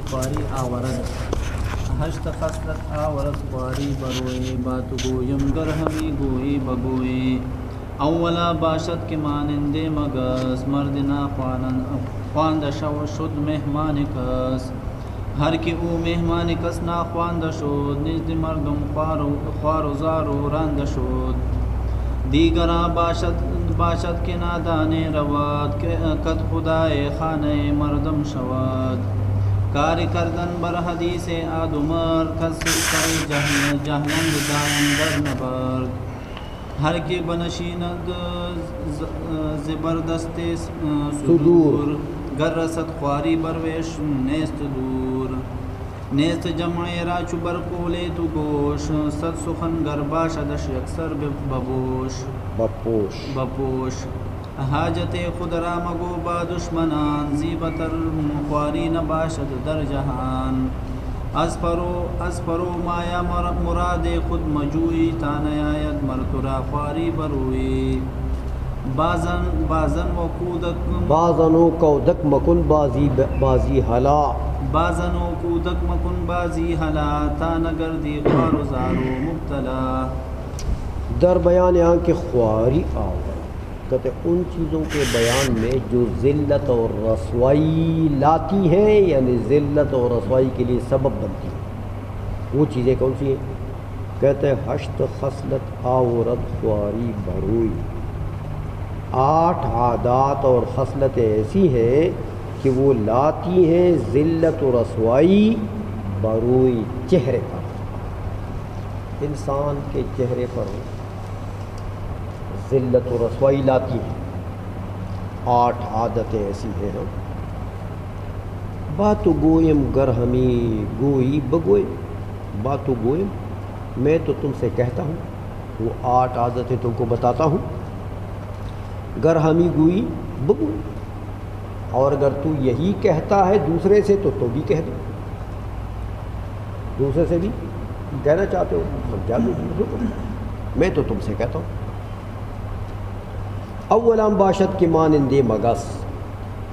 خواری آورد هشت خصلت آورد خواری بروی بات گویم گر ہمی گوئی بگوئی اولا باشد که مانند مگس مرد ناخوانده شد مهمان کس ہر کہ او مہمان کس ناخوانده شد نزد مردم خوار و زار و رانده شد دیگران باشد که نادان رواد کد خدای خانه مردم شود کار کردن بر حدیث آدمر کس سر جهلند دایم در نبرد ہر کہ بنشیند زبردست صدور گر رسد خواری برویش نیست دور نیست جمع راچو بر قول تو گوش صد سخن گر باشدش یکسر بپوش حاجت خود را مگو با دشمنان زیبتر خواری نباشد در جهان از پرو مایا مراد خود مجوی تا نیاید مرترا خواری بروی بازن و کودک مکن بازی حلا تا نگردی خوار و زارو مبتلا در بیان آنکہ خواری آور کہتے ان چیزوں کے بیان میں جو ذلت اور رسوائی لاتی ہیں یعنی ذلت اور رسوائی کے لیے سبب بنتی ہیں وہ چیزیں کون سی ہیں کہتے ہیں ہشت خصلت آورد خواری بروئی 8 عادات اور خصلتیں ایسی ہیں کہ وہ لاتی ہیں ذلت و رسوائی بروئی چہرے پر انسان کے چہرے پر ذلت و رسوائی لاتی ہیں 8 عادتیں ایسی ہیں باتو گویم گر ہمی گوئی بگوئی باتو گویم میں تو تم سے کہتا ہوں وہ 8 عادتیں تم کو بتاتا ہوں گر ہمی گوئی بگوئی اور اگر تو یہی کہتا ہے دوسرے سے تو بھی کہہ دو دوسرے سے بھی کہنا چاہتے ہو سمجھا دو میں تو تم سے کہتا ہوں اولا باشد کے مانند مگس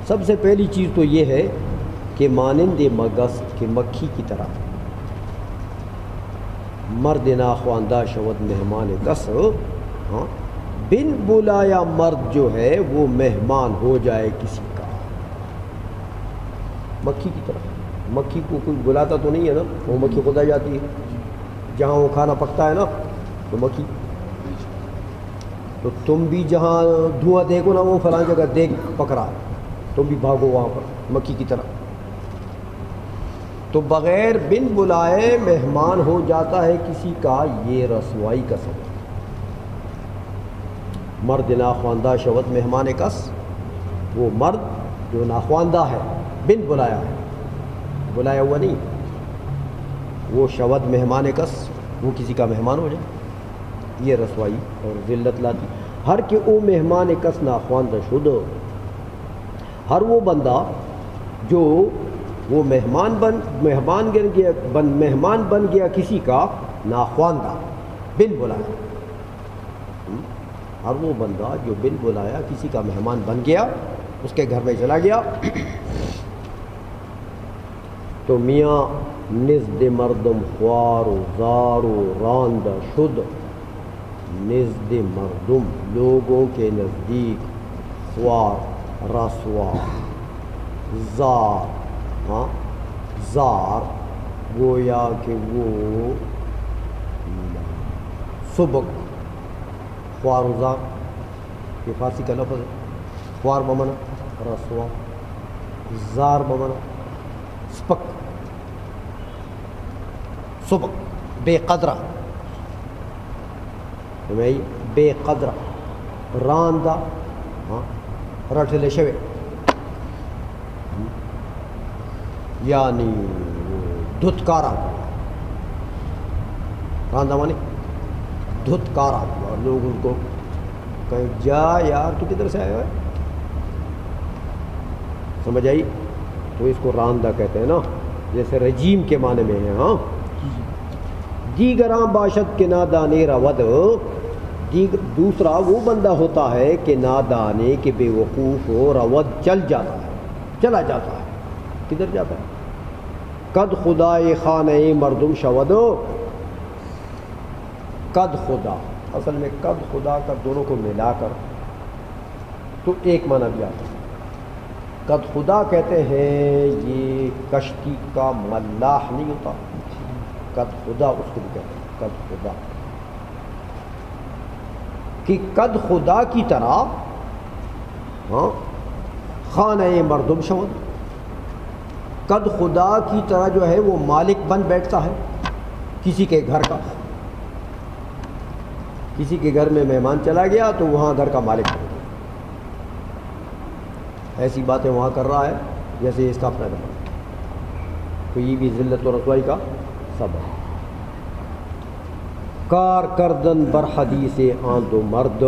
سب سے پہلی چیز تو یہ ہے کہ مانند مگس کے مکھی کی طرح مرد ناخواندہ شود مہمان کس بن بلایا مرد جو ہے وہ مہمان ہو جائے کسی کا مکھی کی طرح مکھی کو کوئی بلاتا تو نہیں ہے نا وہ مکھی خود آ جاتی ہے جہاں وہ کھانا پکتا ہے نا تو مکھی تو تم بھی جہاں دھواں دیکھو نا وہ فلاں جگہ دیکھ پکڑا تم بھی بھاگو وہاں پر مکھی کی طرح تو بغیر بن بلائے مہمان ہو جاتا ہے کسی کا یہ رسوائی کا سبب مرد ناخواندہ شود مہمان کس وہ مرد جو ناخواندہ ہے بن بلایا ہے بلایا ہوا نہیں وہ شود مہمان کس وہ کسی کا مہمان ہو جائے یہ رسوائی اور ذلت لاتی ہر کہ او مہمان کس ناخواندہ شد ہر وہ بندہ جو وہ مہمان بن گیا کسی کا ناخواندہ بن بلایا ہر وہ بندہ جو بن بلایا کسی کا مہمان بن گیا اس کے گھر میں چلا گیا تو میاں نزد مردم خوار و زار و راندہ شد نزد مردم لوگوں کے نزدیک خوار رسوا زار گویا کہ وہ سبک خوار و زار یہ فارسی کا لفظ ہے خوار بمانا رسوا زار بمانا سپک سبک بے قدرہ بے قدرہ راندہ رٹھلے شوے یعنی دھتکارا راندہ مانی دھتکارا اور لوگ ان کو کہیں جا یار تو کدھر سے آئے ہوئے سمجھ آئی تو اس کو راندہ کہتے ہیں نا جیسے رجیم کے معنی میں ہے ہاں دیگراں باشد کے نادانے رود دوسرا وہ بندہ ہوتا ہے کہ نادانے کے بے وقوف ہو رود چلا جاتا ہے کدھر جاتا ہے قد خدائے خانہ مردم شودو، قد خدا اصل میں قد خدا کا دونوں کو ملا کر تو ایک معنی بھی آتا ہے۔ قد خدا کہتے ہیں یہ کشتی کا ملاح نہیں ہوتا، قد خدا اس کو بھی کہتے ہیں، قد خدا کہ قد خدا کی طرح ہاں خانہ مردم شود، قد خدا کی طرح جو ہے وہ مالک بن بیٹھتا ہے کسی کے گھر کا، کسی کے گھر میں مہمان چلا گیا تو وہاں گھر کا مالک بن گیا، ایسی باتیں وہاں کر رہا ہے جیسے اس کا اپنا گھر ہے، تو یہ بھی ذلت و رسوائی کا سبب ہے۔ کار کردن بر حدیث آن دو مرد،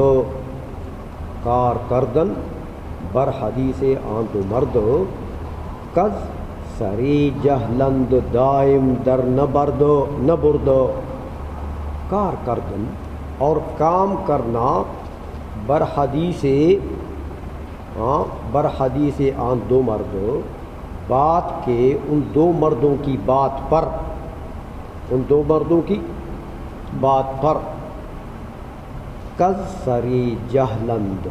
کار کردن بر حدیث آن دو مرد، کز سری جہلند دائم در نبرد، کار کردن اور کام کرنا بر حدیث آن دو مرد، بات کے ان دو مردوں کی بات پر، ان دو مردوں کی بات پر، کز سری جہلند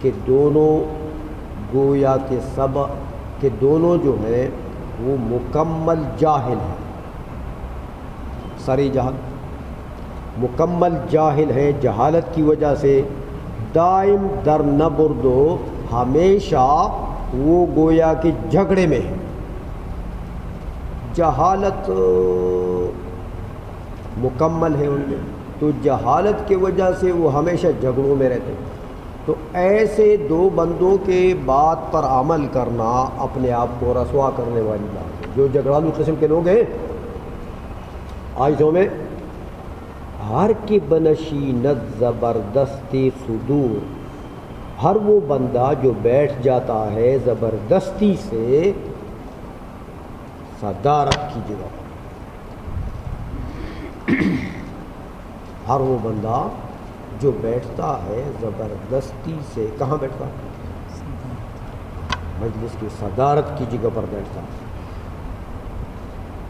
کہ دونوں گویا کے سب کہ دونوں جو ہیں وہ مکمل جاہل ہیں، سری جہل مکمل جاہل ہیں جہالت کی وجہ سے، دائم در نبردو ہمیشہ وہ گویا کہ جھگڑے میں ہے، جہالت مکمل ہے ان میں، تو جہالت کی وجہ سے وہ ہمیشہ جھگڑوں میں رہتے ہیں۔ تو ایسے دو بندوں کے بات پر عمل کرنا اپنے آپ کو رسوا کرنے والی بات ہے۔ جو جھگڑالو قسم کے لوگ ہیں آئسوں میں، ہر کی بنشینت زبردستی صدور، ہر وہ بندہ جو بیٹھ جاتا ہے زبردستی سے صدارت کی جگہ، ہر وہ بندہ جو بیٹھتا ہے زبردستی سے، کہاں بیٹھتا ہے؟ مجلس کی صدارت کی جگہ پر بیٹھتا ہے۔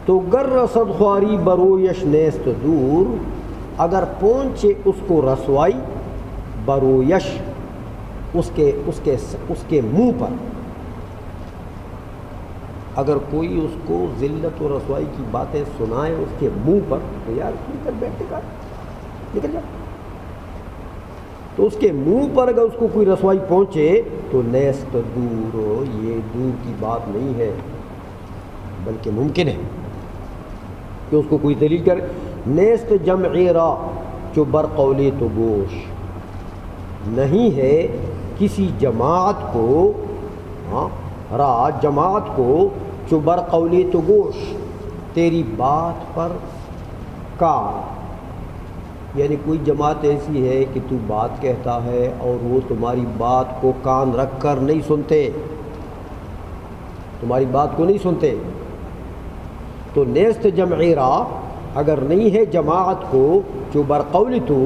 تو گر رسد خواری برویش نیست دور، اگر پہنچے اس کو رسوائی برویش اس کے منہ پر، اگر کوئی اس کو ذلت و رسوائی کی باتیں سنائے اس کے منہ پر، تو یار نکل بیٹھے گا، نکل جا، تو اس کے منہ پر اگر اس کو کوئی رسوائی پہنچے تو نیست دور، یہ دور کی بات نہیں ہے بلکہ ممکن ہے کہ اس کو کوئی دلیل کرے۔ نیست جمعی را جو بر قولی تو گوش، نہیں ہے کسی جماعت کو را جماعت کو جو بر قولی تو گوش، تیری بات پر کان، یعنی کوئی جماعت ایسی ہے کہ تو بات کہتا ہے اور وہ تمہاری بات کو کان رکھ کر نہیں سنتے، تمہاری بات کو نہیں سنتے، تو نیست جمعی را اگر نہیں ہے جماعت کو جو بر قول تو،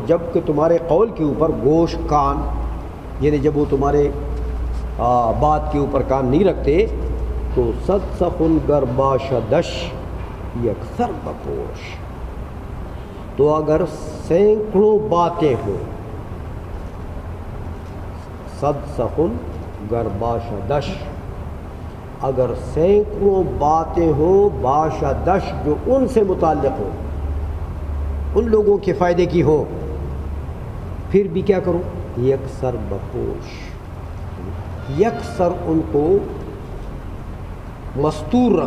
جب کہ تمہارے قول کے اوپر گوش کان، یعنی جب وہ تمہارے بات کے اوپر کان نہیں رکھتے، تو صد سخن گر باشدش یکسر بپوش، تو اگر سینکڑوں باتیں ہوں، صد سخن گر باشدش، اگر سینکڑوں باتیں ہوں باشدش جو ان سے متعلق ہو، ان لوگوں کے فائدے کی ہو، پھر بھی کیا کرو؟ یکسر بپوش، یکسر ان کو مستور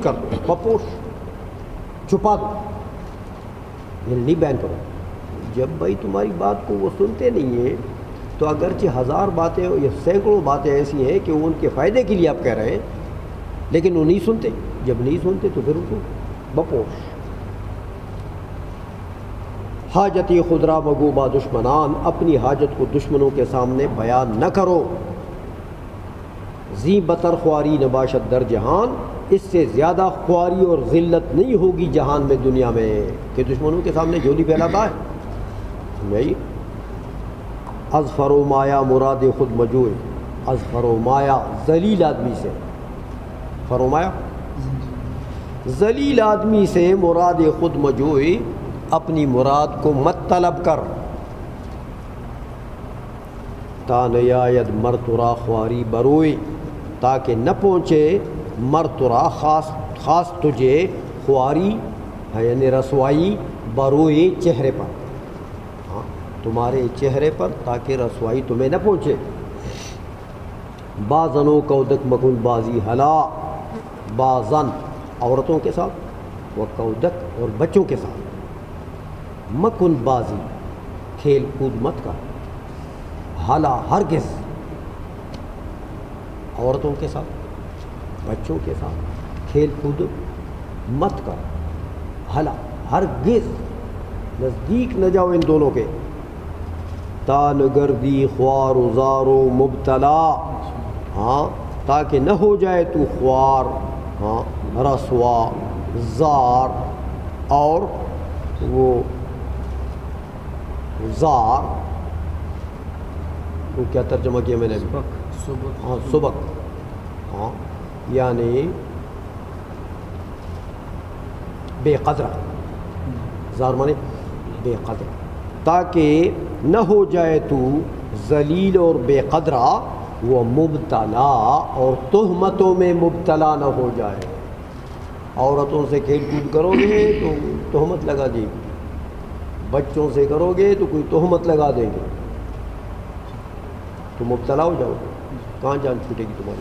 کر دو، بپوش چھپا دو، یعنی نہیں بیان کرو۔ جب بھائی تمہاری بات کو وہ سنتے نہیں ہیں، تو اگرچہ ہزار باتیں یا سینکڑوں باتیں ایسی ہیں کہ وہ ان کے فائدے کے لیے آپ کہہ رہے ہیں، لیکن وہ نہیں سنتے، جب نہیں سنتے تو پھر ان کو بپوش۔ حاجتی خدرا مگو با دشمنان، اپنی حاجت کو دشمنوں کے سامنے بیان نہ کرو۔ زی بتر خواری نباشت در جہان، اس سے زیادہ خواری اور ذلت نہیں ہوگی جہان میں، دنیا میں، کہ دشمنوں کے سامنے جھولی پھیلاتا ہے نہیں۔ اظفر و مایا مراد خود مجوع، اظفر و مایا ذلیل آدمی سے، فرمایا ذلیل آدمی سے مراد خود مجوئی، اپنی مراد کو مت طلب کر، تا نیاید مرترا خواری بروئی، تاکہ نہ پہنچے مرترا خاص تجھے خواری ہے یعنی رسوائی بروئی چہرے پر، ہاں تمہارے چہرے پر، تاکہ رسوائی تمہیں نہ پہنچے۔ بازنوں کودک مکن بازی ہلا، بازن عورتوں کے ساتھ، و کودک اور بچوں کے ساتھ، مکن بازی کھیل کود مت کر، ہلا ہرگز عورتوں کے ساتھ بچوں کے ساتھ کھیل کود مت کر، ہلا ہرگز نزدیک نہ جاؤ ان دونوں کے، تان گردی خوار و زار و مبتلا، ہاں تاکہ نہ ہو جائے تو خوار، ہاں رسوا، زار اور وہ زار وہ کیا ترجمہ کیا میں نے؟ ہاں سبق، ہاں یعنی بے قدر، زار مانے بے قدر، تاکہ نہ ہو جائے تو ذلیل اور بے قدرہ، وہ مبتلا اور تہمتوں میں مبتلا نہ ہو جائے۔ عورتوں سے کھیل کود کرو گے تو تہمت لگا دے گی، بچوں سے کرو گے تو کوئی تہمت لگا دیں گے، تو مبتلا ہو جاؤ گے، کہاں جان چھوٹے گی تمہاری۔